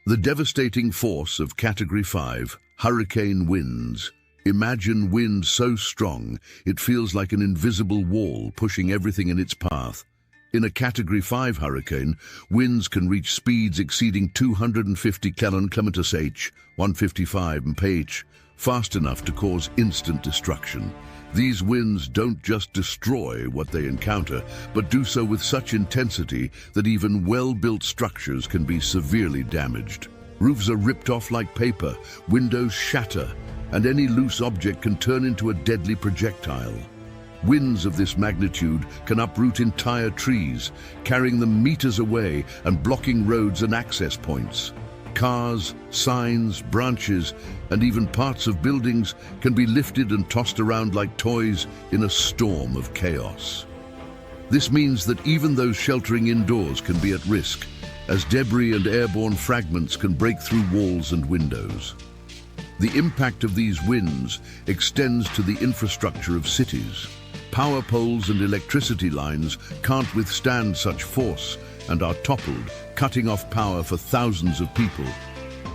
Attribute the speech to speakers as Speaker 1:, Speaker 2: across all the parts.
Speaker 1: The devastating force of Category 5, hurricane winds. Imagine wind so strong, it feels like an invisible wall pushing everything in its path. In a Category 5 hurricane, winds can reach speeds exceeding 250 km/h, 155 mph, fast enough to cause instant destruction. These winds don't just destroy what they encounter, but do so with such intensity that even well-built structures can be severely damaged. Roofs are ripped off like paper, windows shatter, and any loose object can turn into a deadly projectile. Winds of this magnitude can uproot entire trees, carrying them meters away and blocking roads and access points. Cars, signs, branches, and even parts of buildings can be lifted and tossed around like toys in a storm of chaos. This means that even those sheltering indoors can be at risk, as debris and airborne fragments can break through walls and windows. The impact of these winds extends to the infrastructure of cities. Power poles and electricity lines can't withstand such force and are toppled, cutting off power for thousands of people.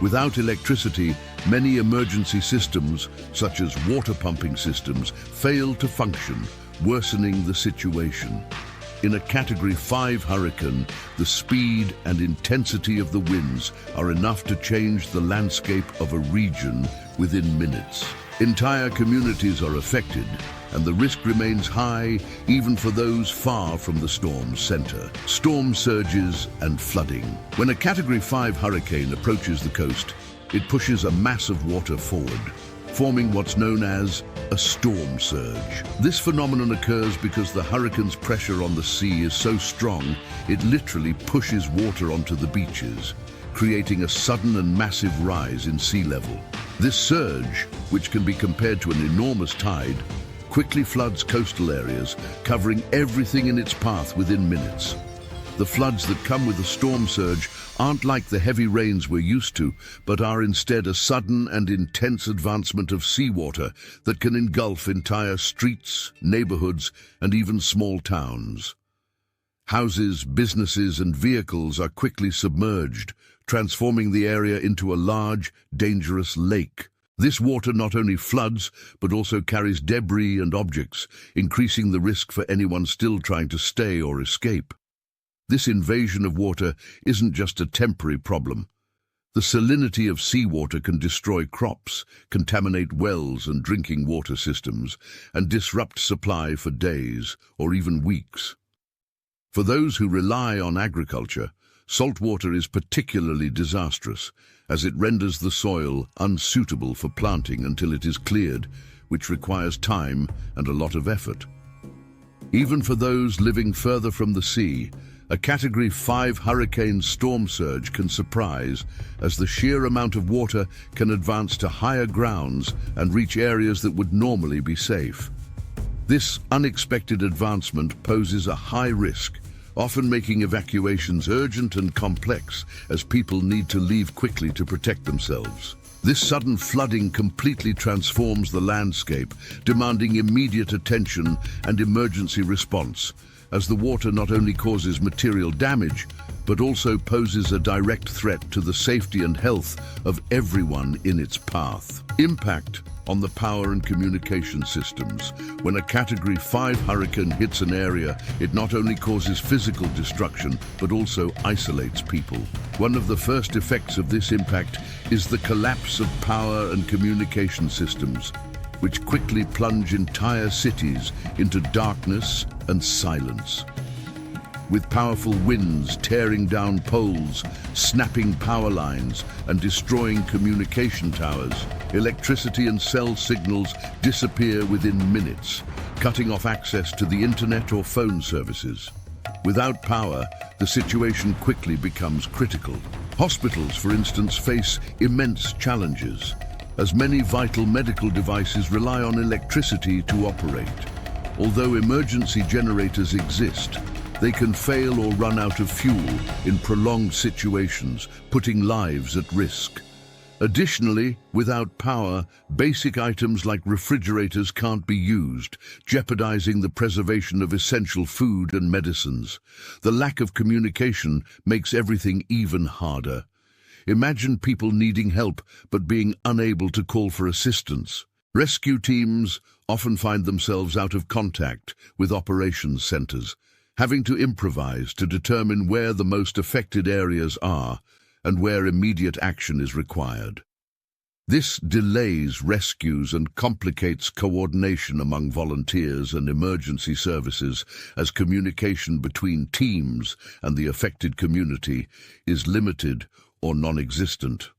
Speaker 1: Without electricity, many emergency systems, such as water pumping systems, fail to function, worsening the situation. In a Category 5 hurricane, the speed and intensity of the winds are enough to change the landscape of a region within minutes. Entire communities are affected, and the risk remains high even for those far from the storm's center. Storm surges and flooding. When a Category 5 hurricane approaches the coast, it pushes a mass of water forward, forming what's known as a storm surge. This phenomenon occurs because the hurricane's pressure on the sea is so strong, it literally pushes water onto the beaches, creating a sudden and massive rise in sea level. This surge, which can be compared to an enormous tide, quickly floods coastal areas, covering everything in its path within minutes. The floods that come with a storm surge aren't like the heavy rains we're used to, but are instead a sudden and intense advancement of seawater that can engulf entire streets, neighborhoods, and even small towns. Houses, businesses, and vehicles are quickly submerged, transforming the area into a large, dangerous lake. This water not only floods, but also carries debris and objects, increasing the risk for anyone still trying to stay or escape. This invasion of water isn't just a temporary problem. The salinity of seawater can destroy crops, contaminate wells and drinking water systems, and disrupt supply for days or even weeks. For those who rely on agriculture, saltwater is particularly disastrous, as it renders the soil unsuitable for planting until it is cleared, which requires time and a lot of effort. Even for those living further from the sea, a Category 5 hurricane storm surge can surprise, as the sheer amount of water can advance to higher grounds and reach areas that would normally be safe. This unexpected advancement poses a high risk, often making evacuations urgent and complex as people need to leave quickly to protect themselves. This sudden flooding completely transforms the landscape, demanding immediate attention and emergency response, as the water not only causes material damage, but also poses a direct threat to the safety and health of everyone in its path. Impact on the power and communication systems. When a Category 5 hurricane hits an area, it not only causes physical destruction, but also isolates people. One of the first effects of this impact is the collapse of power and communication systems, which quickly plunge entire cities into darkness and silence. With powerful winds tearing down poles, snapping power lines, and destroying communication towers, electricity and cell signals disappear within minutes, cutting off access to the internet or phone services. Without power, the situation quickly becomes critical. Hospitals, for instance, face immense challenges, as many vital medical devices rely on electricity to operate. Although emergency generators exist, they can fail or run out of fuel in prolonged situations, putting lives at risk. Additionally, without power, basic items like refrigerators can't be used, jeopardizing the preservation of essential food and medicines. The lack of communication makes everything even harder. Imagine people needing help but being unable to call for assistance. Rescue teams often find themselves out of contact with operations centers, having to improvise to determine where the most affected areas are and where immediate action is required. This delays rescues and complicates coordination among volunteers and emergency services, as communication between teams and the affected community is limited or non-existent.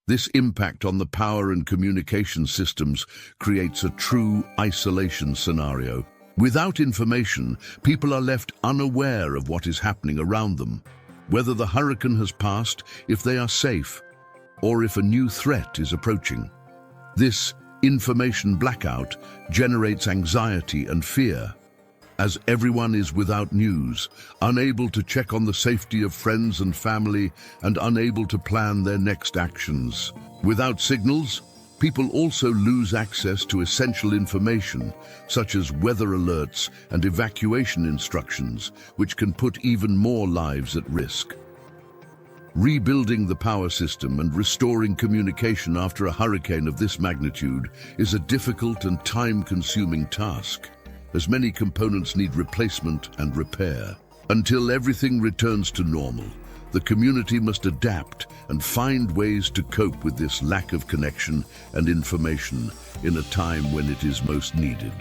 Speaker 1: This impact on the power and communication systems creates a true isolation scenario. Without information, people are left unaware of what is happening around them, whether the hurricane has passed, if they are safe, or if a new threat is approaching. This information blackout generates anxiety and fear, as everyone is without news, unable to check on the safety of friends and family, and unable to plan their next actions. Without signals, people also lose access to essential information, such as weather alerts and evacuation instructions, which can put even more lives at risk. Rebuilding the power system and restoring communication after a hurricane of this magnitude is a difficult and time-consuming task, as many components need replacement and repair. Until everything returns to normal, the community must adapt and find ways to cope with this lack of connection and information in a time when it is most needed.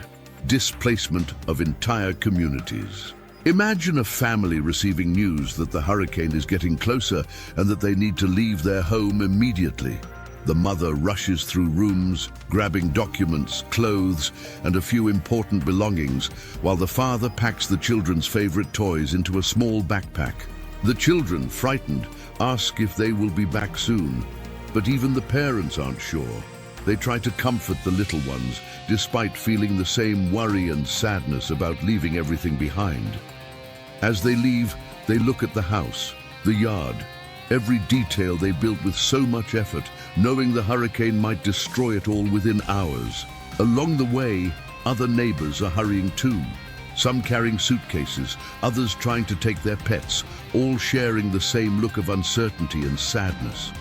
Speaker 1: Displacement of entire communities. Imagine a family receiving news that the hurricane is getting closer and that they need to leave their home immediately. The mother rushes through rooms, grabbing documents, clothes, and a few important belongings, while the father packs the children's favorite toys into a small backpack. The children, frightened, ask if they will be back soon, but even the parents aren't sure. They try to comfort the little ones, despite feeling the same worry and sadness about leaving everything behind. As they leave, they look at the house, the yard, every detail they built with so much effort, knowing the hurricane might destroy it all within hours. Along the way, other neighbors are hurrying too, some carrying suitcases, others trying to take their pets, all sharing the same look of uncertainty and sadness.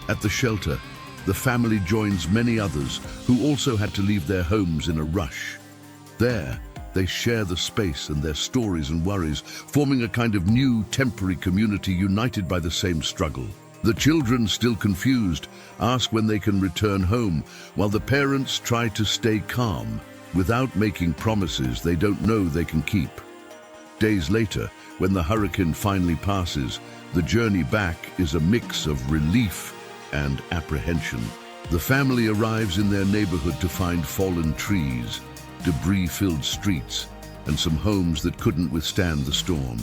Speaker 1: At the shelter, the family joins many others who also had to leave their homes in a rush. There, they share the space and their stories and worries, forming a kind of new temporary community united by the same struggle. The children, still confused, ask when they can return home, while the parents try to stay calm, without making promises they don't know they can keep. Days later, when the hurricane finally passes, the journey back is a mix of relief and apprehension. The family arrives in their neighborhood to find fallen trees, debris-filled streets, and some homes that couldn't withstand the storm.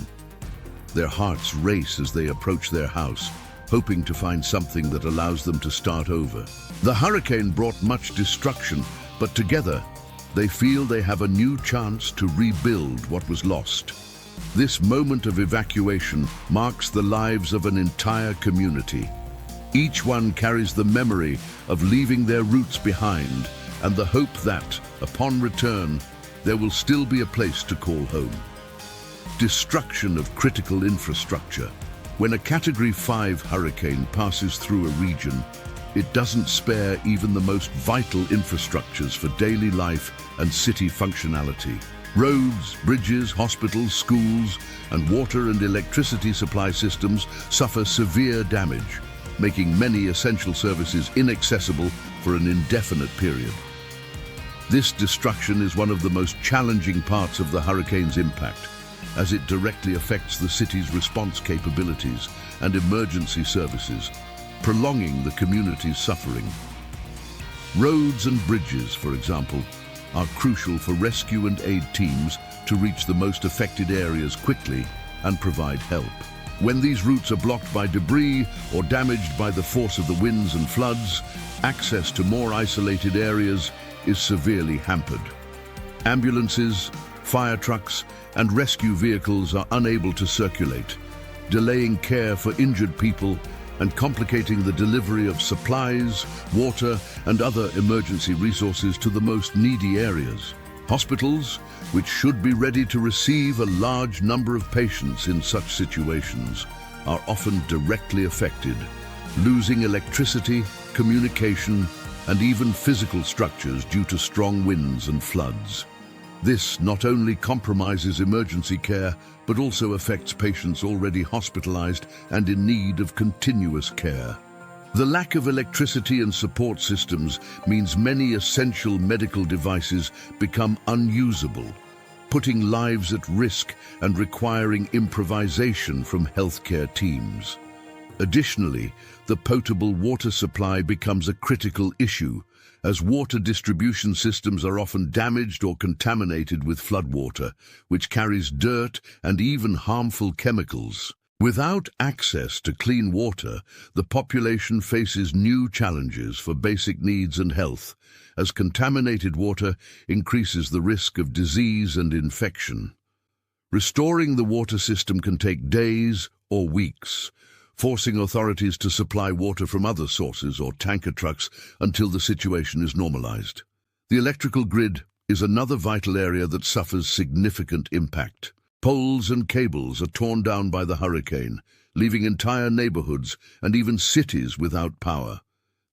Speaker 1: Their hearts race as they approach their house, hoping to find something that allows them to start over. The hurricane brought much destruction, but together, they feel they have a new chance to rebuild what was lost. This moment of evacuation marks the lives of an entire community. Each one carries the memory of leaving their roots behind and the hope that, upon return, there will still be a place to call home. Destruction of critical infrastructure. When a Category 5 hurricane passes through a region, it doesn't spare even the most vital infrastructures for daily life and city functionality. Roads, bridges, hospitals, schools, and water and electricity supply systems suffer severe damage, making many essential services inaccessible for an indefinite period. This destruction is one of the most challenging parts of the hurricane's impact, as it directly affects the city's response capabilities and emergency services, prolonging the community's suffering. Roads and bridges, for example, are crucial for rescue and aid teams to reach the most affected areas quickly and provide help. When these routes are blocked by debris or damaged by the force of the winds and floods, access to more isolated areas is severely hampered. Ambulances, fire trucks, and rescue vehicles are unable to circulate, delaying care for injured people and complicating the delivery of supplies, water, and other emergency resources to the most needy areas. Hospitals, which should be ready to receive a large number of patients in such situations, are often directly affected, losing electricity, communication, and even physical structures due to strong winds and floods. This not only compromises emergency care, but also affects patients already hospitalized and in need of continuous care. The lack of electricity and support systems means many essential medical devices become unusable, putting lives at risk and requiring improvisation from healthcare teams. Additionally, the potable water supply becomes a critical issue, as water distribution systems are often damaged or contaminated with floodwater, which carries dirt and even harmful chemicals. Without access to clean water, the population faces new challenges for basic needs and health, as contaminated water increases the risk of disease and infection. Restoring the water system can take days or weeks, forcing authorities to supply water from other sources or tanker trucks until the situation is normalized. The electrical grid is another vital area that suffers significant impact. Poles and cables are torn down by the hurricane, leaving entire neighborhoods and even cities without power.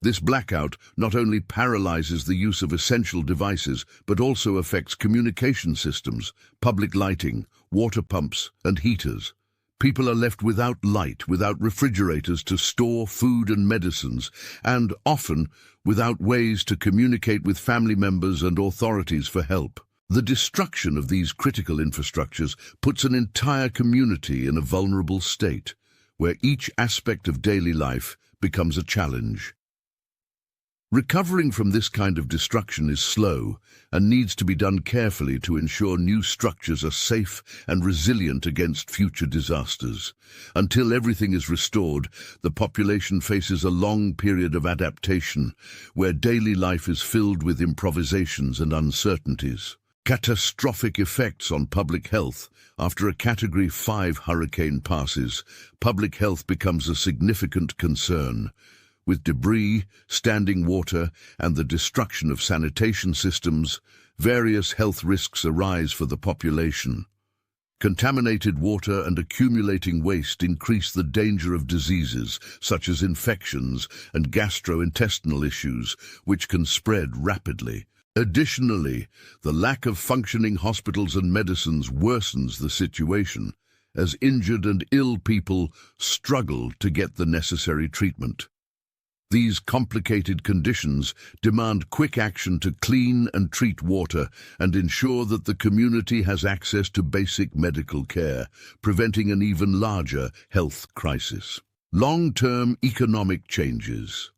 Speaker 1: This blackout not only paralyzes the use of essential devices, but also affects communication systems, public lighting, water pumps, and heaters. People are left without light, without refrigerators to store food and medicines, and often without ways to communicate with family members and authorities for help. The destruction of these critical infrastructures puts an entire community in a vulnerable state, where each aspect of daily life becomes a challenge. Recovering from this kind of destruction is slow and needs to be done carefully to ensure new structures are safe and resilient against future disasters. Until everything is restored, the population faces a long period of adaptation, where daily life is filled with improvisations and uncertainties. Catastrophic effects on public health. After a Category 5 hurricane passes, public health becomes a significant concern. With debris, standing water, and the destruction of sanitation systems, various health risks arise for the population. Contaminated water and accumulating waste increase the danger of diseases such as infections and gastrointestinal issues, which can spread rapidly. Additionally, the lack of functioning hospitals and medicines worsens the situation, as injured and ill people struggle to get the necessary treatment. These complicated conditions demand quick action to clean and treat water and ensure that the community has access to basic medical care, preventing an even larger health crisis. Long-term economic changes.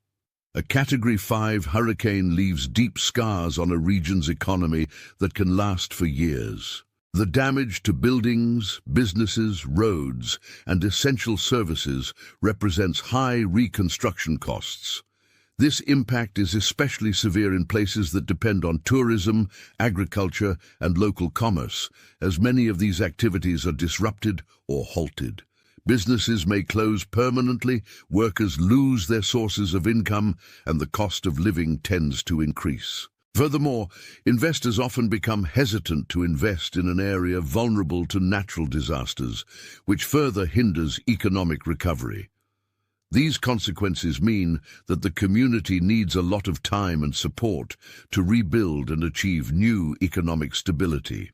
Speaker 1: A Category 5 hurricane leaves deep scars on a region's economy that can last for years. The damage to buildings, businesses, roads, and essential services represents high reconstruction costs. This impact is especially severe in places that depend on tourism, agriculture, and local commerce, as many of these activities are disrupted or halted. Businesses may close permanently, workers lose their sources of income, and the cost of living tends to increase. Furthermore, investors often become hesitant to invest in an area vulnerable to natural disasters, which further hinders economic recovery. These consequences mean that the community needs a lot of time and support to rebuild and achieve new economic stability.